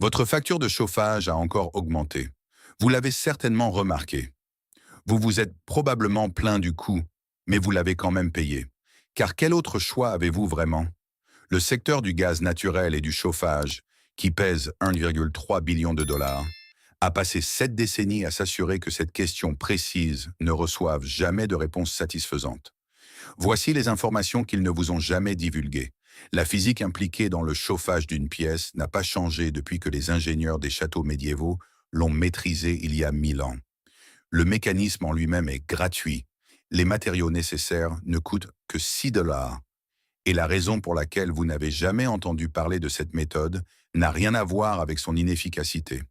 Votre facture de chauffage a encore augmenté. Vous l'avez certainement remarqué. Vous vous êtes probablement plaint du coût, mais vous l'avez quand même payé. Car quel autre choix avez-vous vraiment? Le secteur du gaz naturel et du chauffage, qui pèse 1,3 billion de dollars, a passé 7 décennies à s'assurer que cette question précise ne reçoive jamais de réponse satisfaisante. Voici les informations qu'ils ne vous ont jamais divulguées. La physique impliquée dans le chauffage d'une pièce n'a pas changé depuis que les ingénieurs des châteaux médiévaux l'ont maîtrisée il y a 1000 ans. Le mécanisme en lui-même est gratuit. Les matériaux nécessaires ne coûtent que 6 dollars. Et la raison pour laquelle vous n'avez jamais entendu parler de cette méthode n'a rien à voir avec son inefficacité.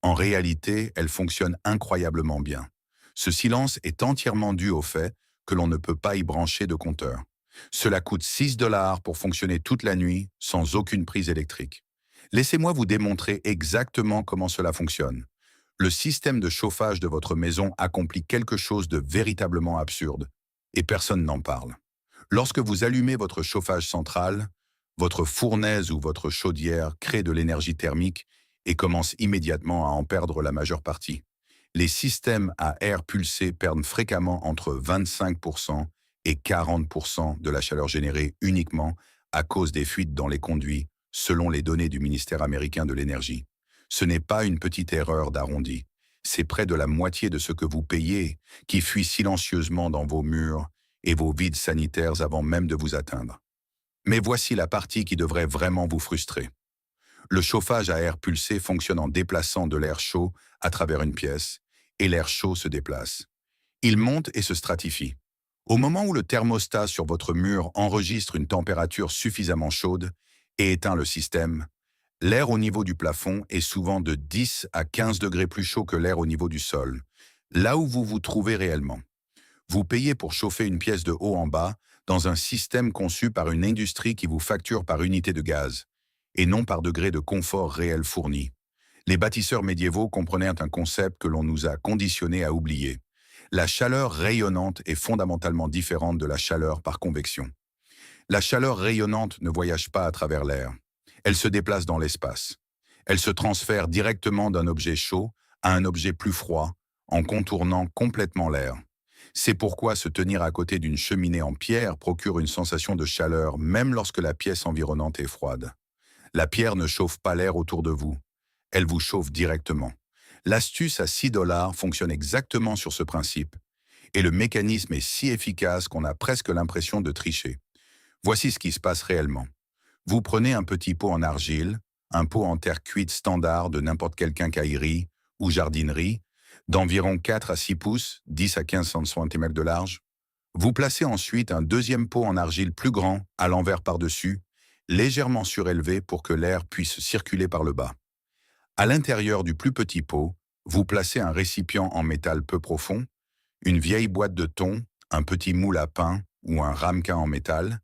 En réalité, elle fonctionne incroyablement bien. Ce silence est entièrement dû au fait que l'on ne peut pas y brancher de compteur. Cela coûte 6 dollars pour fonctionner toute la nuit sans aucune prise électrique. Laissez-moi vous démontrer exactement comment cela fonctionne. Le système de chauffage de votre maison accomplit quelque chose de véritablement absurde, et personne n'en parle. Lorsque vous allumez votre chauffage central, votre fournaise ou votre chaudière crée de l'énergie thermique et commence immédiatement à en perdre la majeure partie. Les systèmes à air pulsé perdent fréquemment entre 25% et 40% de la chaleur générée uniquement à cause des fuites dans les conduits, selon les données du ministère américain de l'énergie. Ce n'est pas une petite erreur d'arrondi. C'est près de la moitié de ce que vous payez qui fuit silencieusement dans vos murs et vos vides sanitaires avant même de vous atteindre. Mais voici la partie qui devrait vraiment vous frustrer. Le chauffage à air pulsé fonctionne en déplaçant de l'air chaud à travers une pièce, et l'air chaud se déplace. Il monte et se stratifie. Au moment où le thermostat sur votre mur enregistre une température suffisamment chaude et éteint le système, l'air au niveau du plafond est souvent de 10 à 15 degrés plus chaud que l'air au niveau du sol, là où vous vous trouvez réellement. Vous payez pour chauffer une pièce de haut en bas dans un système conçu par une industrie qui vous facture par unité de gaz, et non par degré de confort réel fourni. Les bâtisseurs médiévaux comprenaient un concept que l'on nous a conditionnés à oublier. La chaleur rayonnante est fondamentalement différente de la chaleur par convection. La chaleur rayonnante ne voyage pas à travers l'air. Elle se déplace dans l'espace. Elle se transfère directement d'un objet chaud à un objet plus froid, en contournant complètement l'air. C'est pourquoi se tenir à côté d'une cheminée en pierre procure une sensation de chaleur même lorsque la pièce environnante est froide. La pierre ne chauffe pas l'air autour de vous. Elle vous chauffe directement. L'astuce à 6 dollars fonctionne exactement sur ce principe, et le mécanisme est si efficace qu'on a presque l'impression de tricher. Voici ce qui se passe réellement. Vous prenez un petit pot en argile, un pot en terre cuite standard de n'importe quelle quincaillerie ou jardinerie, d'environ 4 à 6 pouces, 10 à 15 cm de large. Vous placez ensuite un deuxième pot en argile plus grand, à l'envers par-dessus, légèrement surélevé pour que l'air puisse circuler par le bas. À l'intérieur du plus petit pot, vous placez un récipient en métal peu profond, une vieille boîte de thon, un petit moule à pain ou un ramequin en métal,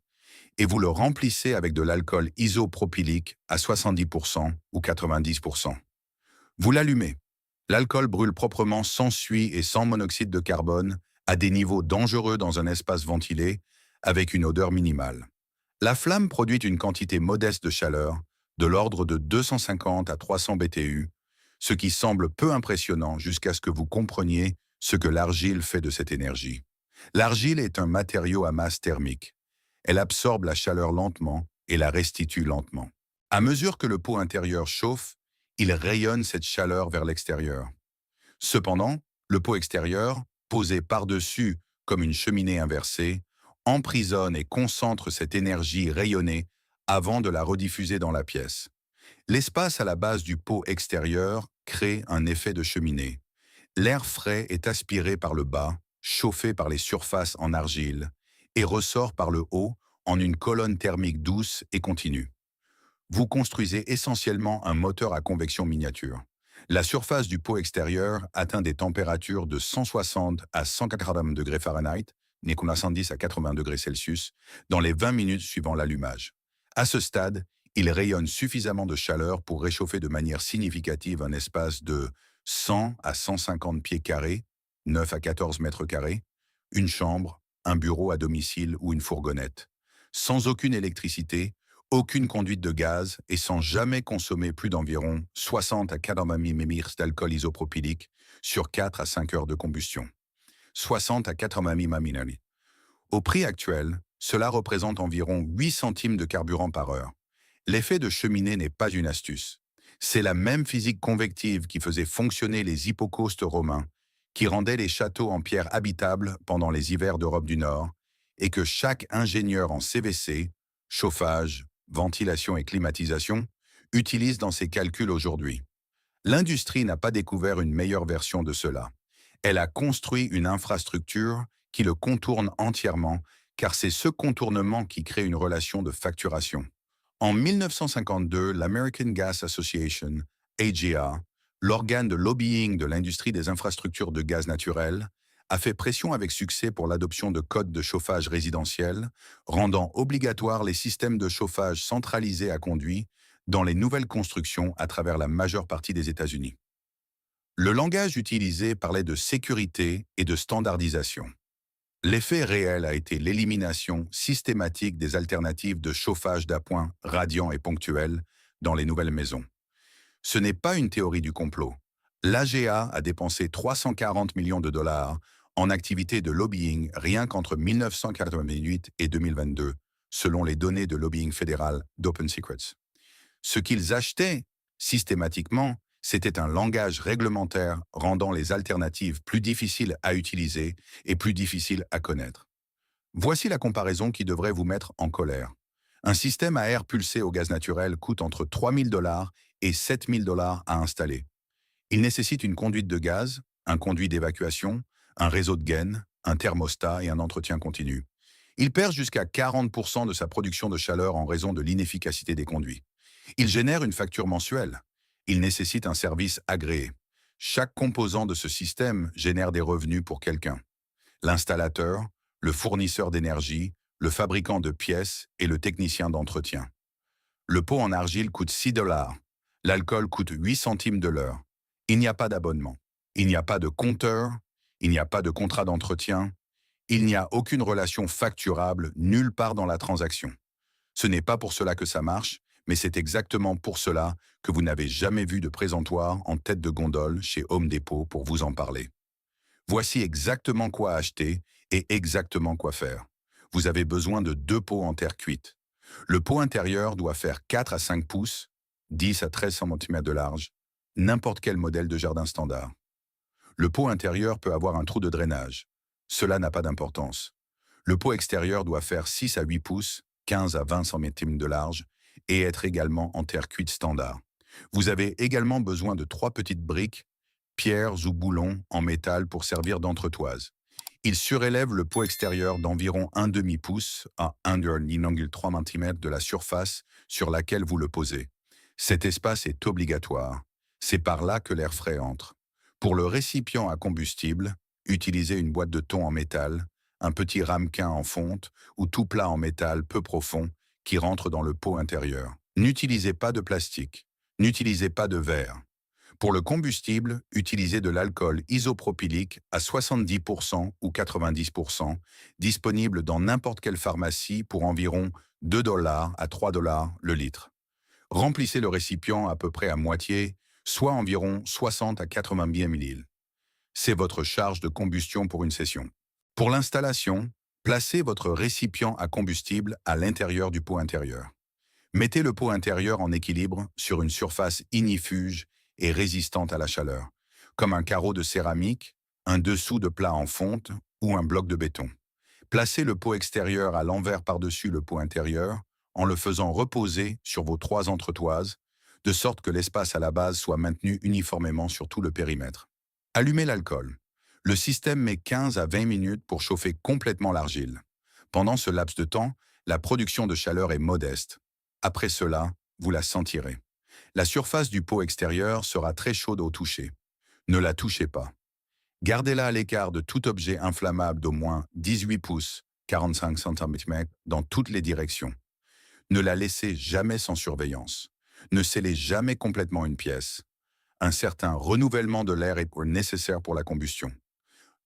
et vous le remplissez avec de l'alcool isopropylique à 70% ou 90%. Vous l'allumez. L'alcool brûle proprement sans suie et sans monoxyde de carbone, à des niveaux dangereux dans un espace ventilé, avec une odeur minimale. La flamme produit une quantité modeste de chaleur, de l'ordre de 250 à 300 BTU, ce qui semble peu impressionnant jusqu'à ce que vous compreniez ce que l'argile fait de cette énergie. L'argile est un matériau à masse thermique. Elle absorbe la chaleur lentement et la restitue lentement. À mesure que le pot intérieur chauffe, il rayonne cette chaleur vers l'extérieur. Cependant, le pot extérieur, posé par-dessus comme une cheminée inversée, emprisonne et concentre cette énergie rayonnée avant de la rediffuser dans la pièce. L'espace à la base du pot extérieur crée un effet de cheminée. L'air frais est aspiré par le bas, chauffé par les surfaces en argile, et ressort par le haut en une colonne thermique douce et continue. Vous construisez essentiellement un moteur à convection miniature. La surface du pot extérieur atteint des températures de 160 à 180 degrés Fahrenheit, n'est qu'on a 110 à 80 degrés Celsius, dans les 20 minutes suivant l'allumage. À ce stade, il rayonne suffisamment de chaleur pour réchauffer de manière significative un espace de 100 à 150 pieds carrés, 9 à 14 mètres carrés, une chambre, un bureau à domicile ou une fourgonnette. Sans aucune électricité, aucune conduite de gaz et sans jamais consommer plus d'environ 60 à 80 millilitres d'alcool isopropylique sur 4 à 5 heures de combustion. 60 à 80 millilitres. Au prix actuel, cela représente environ 8 centimes de carburant par heure. L'effet de cheminée n'est pas une astuce. C'est la même physique convective qui faisait fonctionner les hypocaustes romains, qui rendait les châteaux en pierre habitables pendant les hivers d'Europe du Nord, et que chaque ingénieur en CVC, chauffage, ventilation et climatisation, utilise dans ses calculs aujourd'hui. L'industrie n'a pas découvert une meilleure version de cela. Elle a construit une infrastructure qui le contourne entièrement, car c'est ce contournement qui crée une relation de facturation. En 1952, l'American Gas Association, AGA, l'organe de lobbying de l'industrie des infrastructures de gaz naturel, a fait pression avec succès pour l'adoption de codes de chauffage résidentiel, rendant obligatoires les systèmes de chauffage centralisés à conduit dans les nouvelles constructions à travers la majeure partie des États-Unis. Le langage utilisé parlait de sécurité et de standardisation. L'effet réel a été l'élimination systématique des alternatives de chauffage d'appoint radiant et ponctuel dans les nouvelles maisons. Ce n'est pas une théorie du complot. L'AGA a dépensé 340 millions de dollars en activités de lobbying rien qu'entre 1988 et 2022, selon les données de lobbying fédéral d'Open Secrets. Ce qu'ils achetaient, systématiquement, c'était un langage réglementaire rendant les alternatives plus difficiles à utiliser et plus difficiles à connaître. Voici la comparaison qui devrait vous mettre en colère. Un système à air pulsé au gaz naturel coûte entre 3 000 $ et 7 000 $ à installer. Il nécessite une conduite de gaz, un conduit d'évacuation, un réseau de gaines, un thermostat et un entretien continu. Il perd jusqu'à 40% de sa production de chaleur en raison de l'inefficacité des conduits. Il génère une facture mensuelle. Il nécessite un service agréé. Chaque composant de ce système génère des revenus pour quelqu'un. L'installateur, le fournisseur d'énergie, le fabricant de pièces et le technicien d'entretien. Le pot en argile coûte 6 $. L'alcool coûte 8 centimes de l'heure. Il n'y a pas d'abonnement. Il n'y a pas de compteur. Il n'y a pas de contrat d'entretien. Il n'y a aucune relation facturable nulle part dans la transaction. Ce n'est pas pour cela que ça marche, mais c'est exactement pour cela que vous n'avez jamais vu de présentoir en tête de gondole chez Home Depot pour vous en parler. Voici exactement quoi acheter et exactement quoi faire. Vous avez besoin de 2 pots en terre cuite. Le pot intérieur doit faire 4 à 5 pouces, 10 à 13 cm de large, n'importe quel modèle de jardin standard. Le pot intérieur peut avoir un trou de drainage. Cela n'a pas d'importance. Le pot extérieur doit faire 6 à 8 pouces, 15 à 20 cm de large, et être également en terre cuite standard. Vous avez également besoin de 3 petites briques, pierres ou boulons en métal pour servir d'entretoise. Il surélève le pot extérieur d'environ 1 demi-pouce à 1,3 cm de la surface sur laquelle vous le posez. Cet espace est obligatoire. C'est par là que l'air frais entre. Pour le récipient à combustible, utilisez une boîte de thon en métal, un petit ramequin en fonte ou tout plat en métal peu profond qui rentre dans le pot intérieur. N'utilisez pas de plastique. N'utilisez pas de verre. Pour le combustible, utilisez de l'alcool isopropylique à 70% ou 90%, disponible dans n'importe quelle pharmacie pour environ 2 $ à 3 $ le litre. Remplissez le récipient à peu près à moitié, soit environ 60 à 80 ml. C'est votre charge de combustion pour une session. Pour l'installation, placez votre récipient à combustible à l'intérieur du pot intérieur. Mettez le pot intérieur en équilibre sur une surface ignifuge et résistante à la chaleur, comme un carreau de céramique, un dessous de plat en fonte ou un bloc de béton. Placez le pot extérieur à l'envers par-dessus le pot intérieur en le faisant reposer sur vos 3 entretoises, de sorte que l'espace à la base soit maintenu uniformément sur tout le périmètre. Allumez l'alcool. Le système met 15 à 20 minutes pour chauffer complètement l'argile. Pendant ce laps de temps, la production de chaleur est modeste. Après cela, vous la sentirez. La surface du pot extérieur sera très chaude au toucher. Ne la touchez pas. Gardez-la à l'écart de tout objet inflammable d'au moins 18 pouces, 45 cm, dans toutes les directions. Ne la laissez jamais sans surveillance. Ne scellez jamais complètement une pièce. Un certain renouvellement de l'air est nécessaire pour la combustion.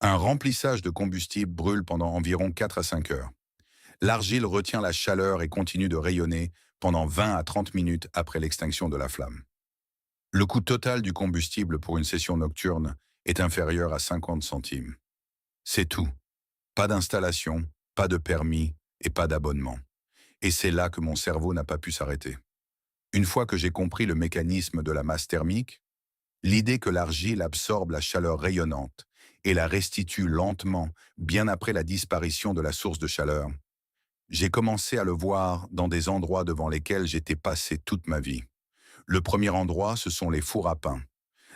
Un remplissage de combustible brûle pendant environ 4 à 5 heures. L'argile retient la chaleur et continue de rayonner pendant 20 à 30 minutes après l'extinction de la flamme. Le coût total du combustible pour une session nocturne est inférieur à 50 centimes. C'est tout. Pas d'installation, pas de permis et pas d'abonnement. Et c'est là que mon cerveau n'a pas pu s'arrêter. Une fois que j'ai compris le mécanisme de la masse thermique, l'idée que l'argile absorbe la chaleur rayonnante et la restitue lentement bien après la disparition de la source de chaleur, j'ai commencé à le voir dans des endroits devant lesquels j'étais passé toute ma vie. Le premier endroit, ce sont les fours à pain.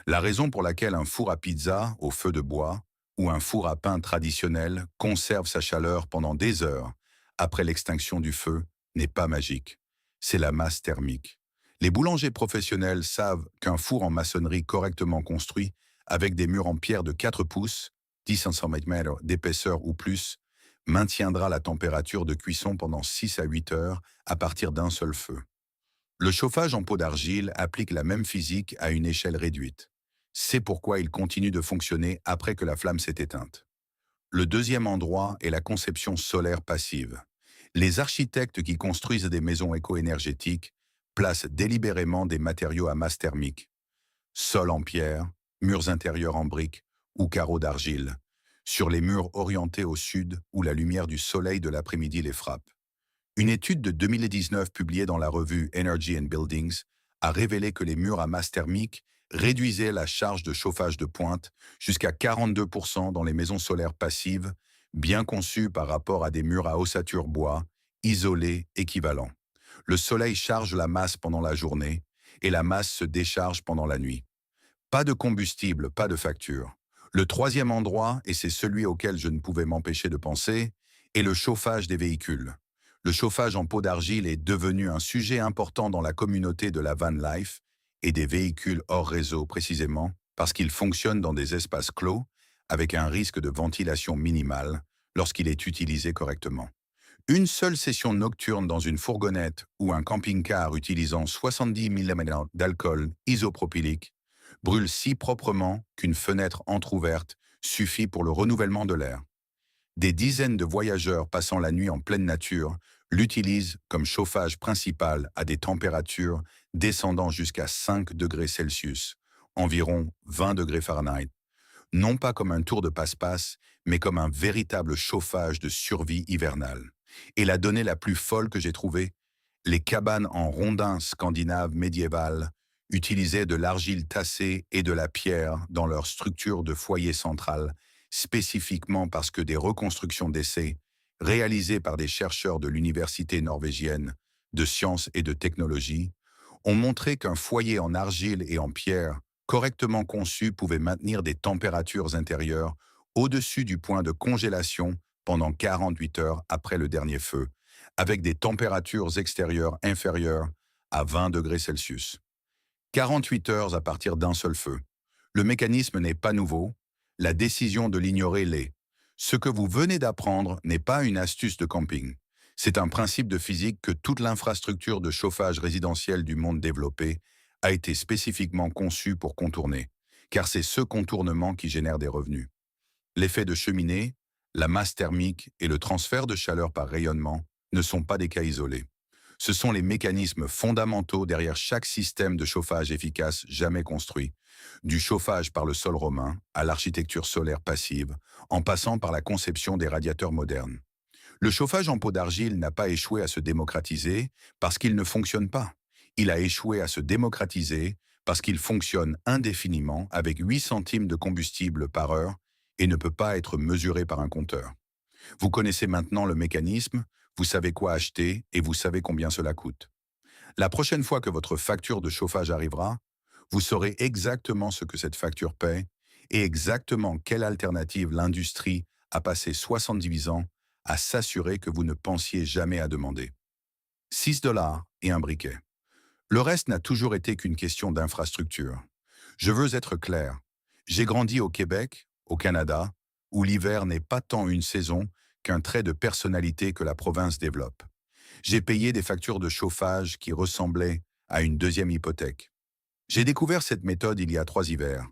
La raison pour laquelle un four à pizza au feu de bois ou un four à pain traditionnel conserve sa chaleur pendant des heures après l'extinction du feu n'est pas magique. C'est la masse thermique. Les boulangers professionnels savent qu'un four en maçonnerie correctement construit, avec des murs en pierre de 4 pouces, 10 cm d'épaisseur ou plus, maintiendra la température de cuisson pendant 6 à 8 heures à partir d'un seul feu. Le chauffage en pot d'argile applique la même physique à une échelle réduite. C'est pourquoi il continue de fonctionner après que la flamme s'est éteinte. Le deuxième endroit est la conception solaire passive. Les architectes qui construisent des maisons éco-énergétiques placent délibérément des matériaux à masse thermique, sol en pierre, murs intérieurs en briques ou carreaux d'argile, sur les murs orientés au sud où la lumière du soleil de l'après-midi les frappe. Une étude de 2019 publiée dans la revue Energy and Buildings a révélé que les murs à masse thermique réduisaient la charge de chauffage de pointe jusqu'à 42% dans les maisons solaires passives, bien conçues par rapport à des murs à ossature bois, isolés, équivalents. Le soleil charge la masse pendant la journée et la masse se décharge pendant la nuit. Pas de combustible, pas de facture. Le troisième endroit, et c'est celui auquel je ne pouvais m'empêcher de penser, est le chauffage des véhicules. Le chauffage en pot d'argile est devenu un sujet important dans la communauté de la van life et des véhicules hors réseau précisément parce qu'il fonctionne dans des espaces clos avec un risque de ventilation minimal lorsqu'il est utilisé correctement. Une seule session nocturne dans une fourgonnette ou un camping-car utilisant 70 ml d'alcool isopropylique brûle si proprement qu'une fenêtre entr'ouverte suffit pour le renouvellement de l'air. Des dizaines de voyageurs passant la nuit en pleine nature l'utilisent comme chauffage principal à des températures descendant jusqu'à 5 degrés Celsius, environ 20 degrés Fahrenheit, non pas comme un tour de passe-passe, mais comme un véritable chauffage de survie hivernale. Et la donnée la plus folle que j'ai trouvée, les cabanes en rondins scandinaves médiévales utilisaient de l'argile tassée et de la pierre dans leur structure de foyer central, spécifiquement parce que des reconstructions d'essais, réalisées par des chercheurs de l'université norvégienne de sciences et de technologie, ont montré qu'un foyer en argile et en pierre, correctement conçu, pouvait maintenir des températures intérieures au-dessus du point de congélation pendant 48 heures après le dernier feu, avec des températures extérieures inférieures à 20 degrés Celsius. 48 heures à partir d'un seul feu. Le mécanisme n'est pas nouveau, la décision de l'ignorer l'est. Ce que vous venez d'apprendre n'est pas une astuce de camping. C'est un principe de physique que toute l'infrastructure de chauffage résidentiel du monde développé a été spécifiquement conçue pour contourner, car c'est ce contournement qui génère des revenus. L'effet de cheminée, la masse thermique et le transfert de chaleur par rayonnement ne sont pas des cas isolés. Ce sont les mécanismes fondamentaux derrière chaque système de chauffage efficace jamais construit, du chauffage par le sol romain à l'architecture solaire passive, en passant par la conception des radiateurs modernes. Le chauffage en pot d'argile n'a pas échoué à se démocratiser parce qu'il ne fonctionne pas. Il a échoué à se démocratiser parce qu'il fonctionne indéfiniment avec 8 centimes de combustible par heure et ne peut pas être mesuré par un compteur. Vous connaissez maintenant le mécanisme, vous savez quoi acheter et vous savez combien cela coûte. La prochaine fois que votre facture de chauffage arrivera, vous saurez exactement ce que cette facture paie et exactement quelle alternative l'industrie a passé 70 ans à s'assurer que vous ne pensiez jamais à demander. 6 $ et un briquet. Le reste n'a toujours été qu'une question d'infrastructure. Je veux être clair. J'ai grandi au Québec, au Canada, où l'hiver n'est pas tant une saison qu'un trait de personnalité que la province développe. J'ai payé des factures de chauffage qui ressemblaient à une deuxième hypothèque. J'ai découvert cette méthode il y a 3 hivers,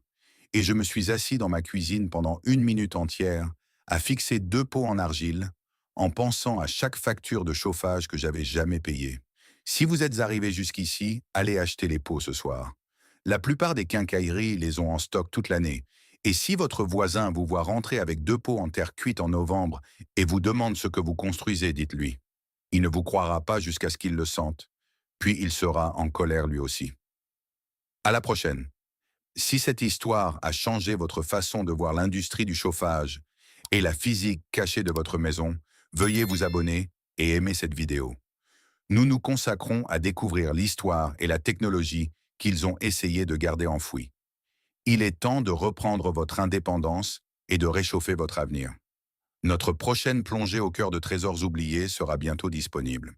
et je me suis assis dans ma cuisine pendant 1 minute entière à fixer 2 pots en argile, en pensant à chaque facture de chauffage que j'avais jamais payée. Si vous êtes arrivé jusqu'ici, allez acheter les pots ce soir. La plupart des quincailleries les ont en stock toute l'année. Et si votre voisin vous voit rentrer avec 2 pots en terre cuite en novembre et vous demande ce que vous construisez, dites-lui. Il ne vous croira pas jusqu'à ce qu'il le sente. Puis il sera en colère lui aussi. À la prochaine. Si cette histoire a changé votre façon de voir l'industrie du chauffage et la physique cachée de votre maison, veuillez vous abonner et aimer cette vidéo. Nous nous consacrons à découvrir l'histoire et la technologie qu'ils ont essayé de garder enfouies. Il est temps de reprendre votre indépendance et de réchauffer votre avenir. Notre prochaine plongée au cœur de trésors oubliés sera bientôt disponible.